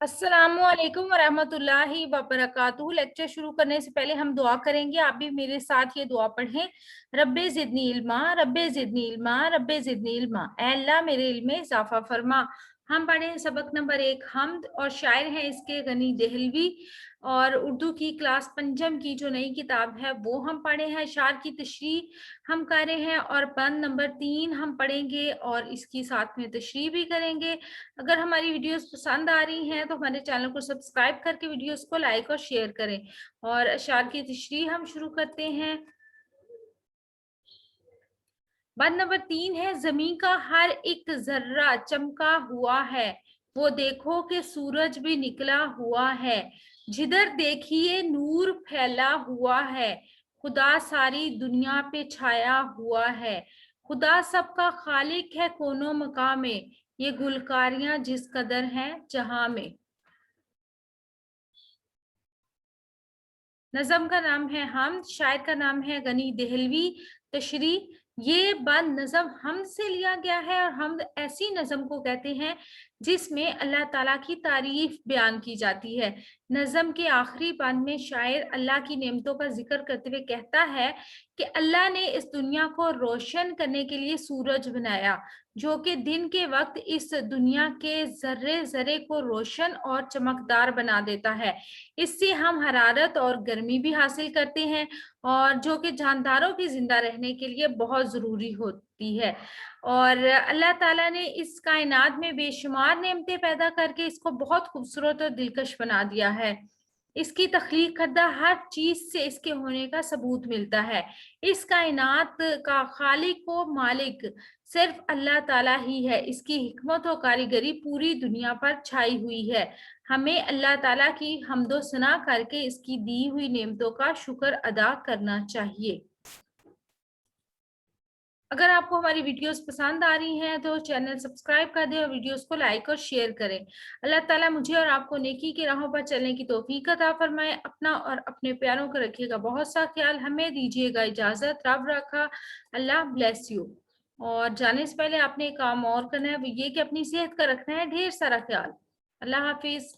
अस्सलामु अलैकुम वरहमतुल्लाहि वबरकातुहू। लेक्चर शुरू करने से पहले हम दुआ करेंगे। आप भी मेरे साथ ये दुआ पढ़ें। रब्बे ज़िदनी इल्मा, रब्बे ज़िदनी इल्मा, रब्बे ज़िदनी इल्मा। ऐ अल्लाह मेरे इल्म में इजाफा फरमा। हम पढ़े हैं सबक नंबर 1 हमद, और शायर हैं इसके गनी देहलवी। और उर्दू की क्लास पंजम की जो नई किताब है वो हम पढ़े हैं। अशार की तशरीह हम कर रहे हैं, और बंद नंबर 3 हम पढ़ेंगे और इसकी साथ में तशरीह भी करेंगे। अगर हमारी वीडियोस पसंद आ रही हैं तो हमारे चैनल को सब्सक्राइब करके वीडियोस को लाइक और शेयर करें। और अशार की तशरीह हम शुरू करते हैं। बंद नंबर 3 है, जमीन का हर एक जर्रा चमका हुआ है, वो देखो कि सूरज भी निकला हुआ है, जिधर देखिए नूर फैला हुआ है, खुदा सारी दुनिया पे छाया हुआ है, खुदा सबका खालिक है कोनो मकाम में, ये गुलकारियां जिस कदर हैं जहां में। नज़म का नाम है हमद, शायर का नाम है गनी देहलवी। तशरीह, ये बंद नज़म हमद से लिया गया है, और हमद ऐसी नज़म को कहते हैं जिसमें अल्लाह ताला की तारीफ बयान की जाती है। नज़म के आखिरी बंद में शायर अल्लाह की नेमतों का जिक्र करते हुए कहता है कि अल्लाह ने इस दुनिया को रोशन करने के लिए सूरज बनाया, जो कि दिन के वक्त इस दुनिया के जर्रे जर्रे को रोशन और चमकदार बना देता है। इससे हम हरारत और गर्मी भी हासिल करते हैं, और जो कि जानदारों की जिंदा रहने के लिए बहुत जरूरी होती है। और अल्लाह ताला ने इस कायनात में बेशुमार नेमतें पैदा करके इसको बहुत खूबसूरत और दिलकश बना दिया है। इसकी तख्लीक करदा हर चीज से इसके होने का सबूत मिलता है। इस कायनात का खालिक व मालिक सिर्फ अल्लाह ताला ही है। इसकी हिकमत और कारीगरी पूरी दुनिया पर छाई हुई है। हमें अल्लाह ताला की हम्दो सना करके इसकी दी हुई नेमतों का शुक्र अदा करना चाहिए। अगर आपको हमारी वीडियोस पसंद आ रही हैं तो चैनल सब्सक्राइब कर दें और वीडियोस को लाइक और शेयर करें। अल्लाह ताला मुझे और आपको नेकी की राहों पर चलने की तौफीक अता फरमाए। अपना और अपने प्यारों का रखिएगा बहुत सा ख्याल। हमें दीजिएगा इजाजत। रब रखा। अल्लाह ब्लेस यू। और जाने से पहले आपने एक काम और करना है, वो ये कि अपनी सेहत का रखना है ढेर सारा ख्याल। अल्लाह हाफिज।